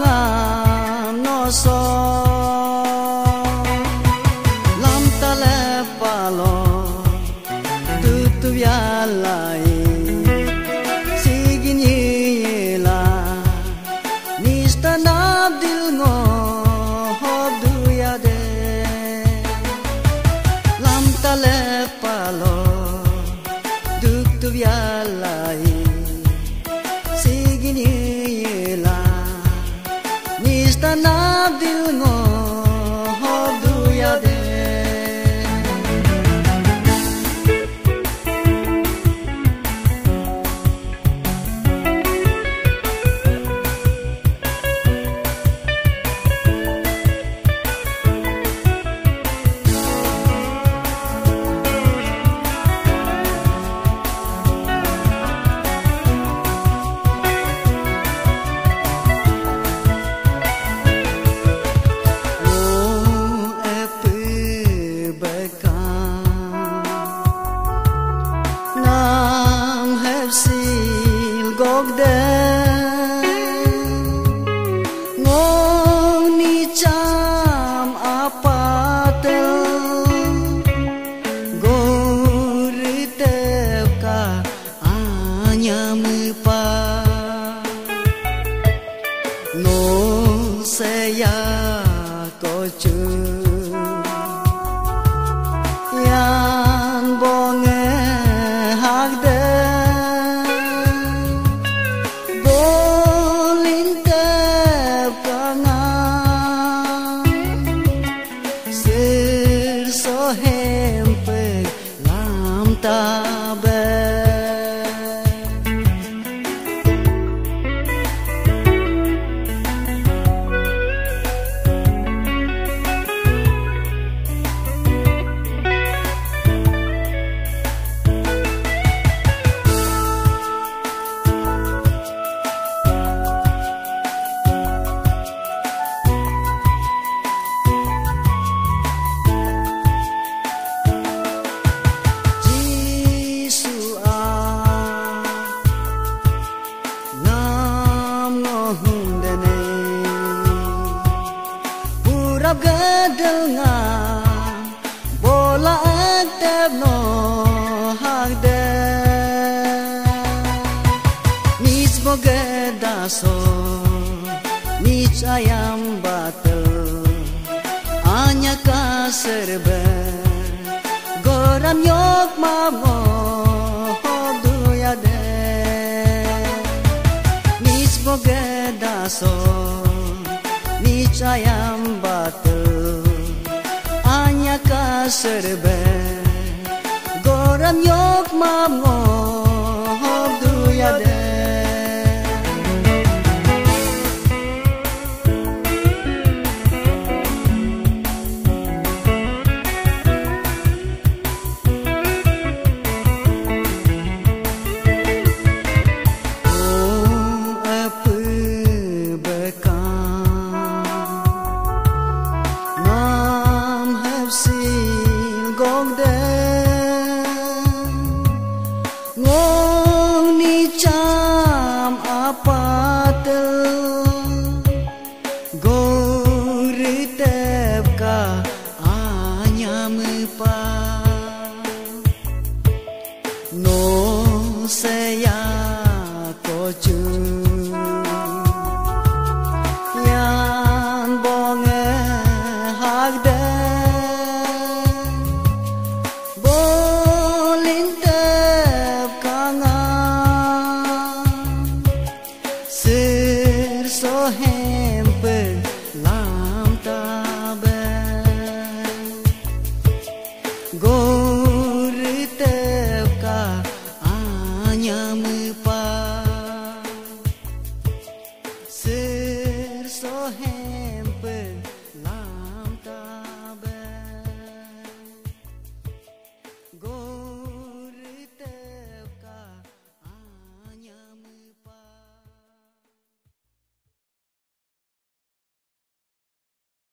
ngam no so lam tale palo tu ya lai sigin yela nista nabdil ngo hob du ya de lam tale palo tu ya lai sigin yela nista nabdil ngo hob du ya de bola aktif no hagde nis bogeda so nis ayam batel anya ka serbe goram yok mamo du ya de nis bogeda so nis ayam batel serbe goram yok mam ngob du ya de so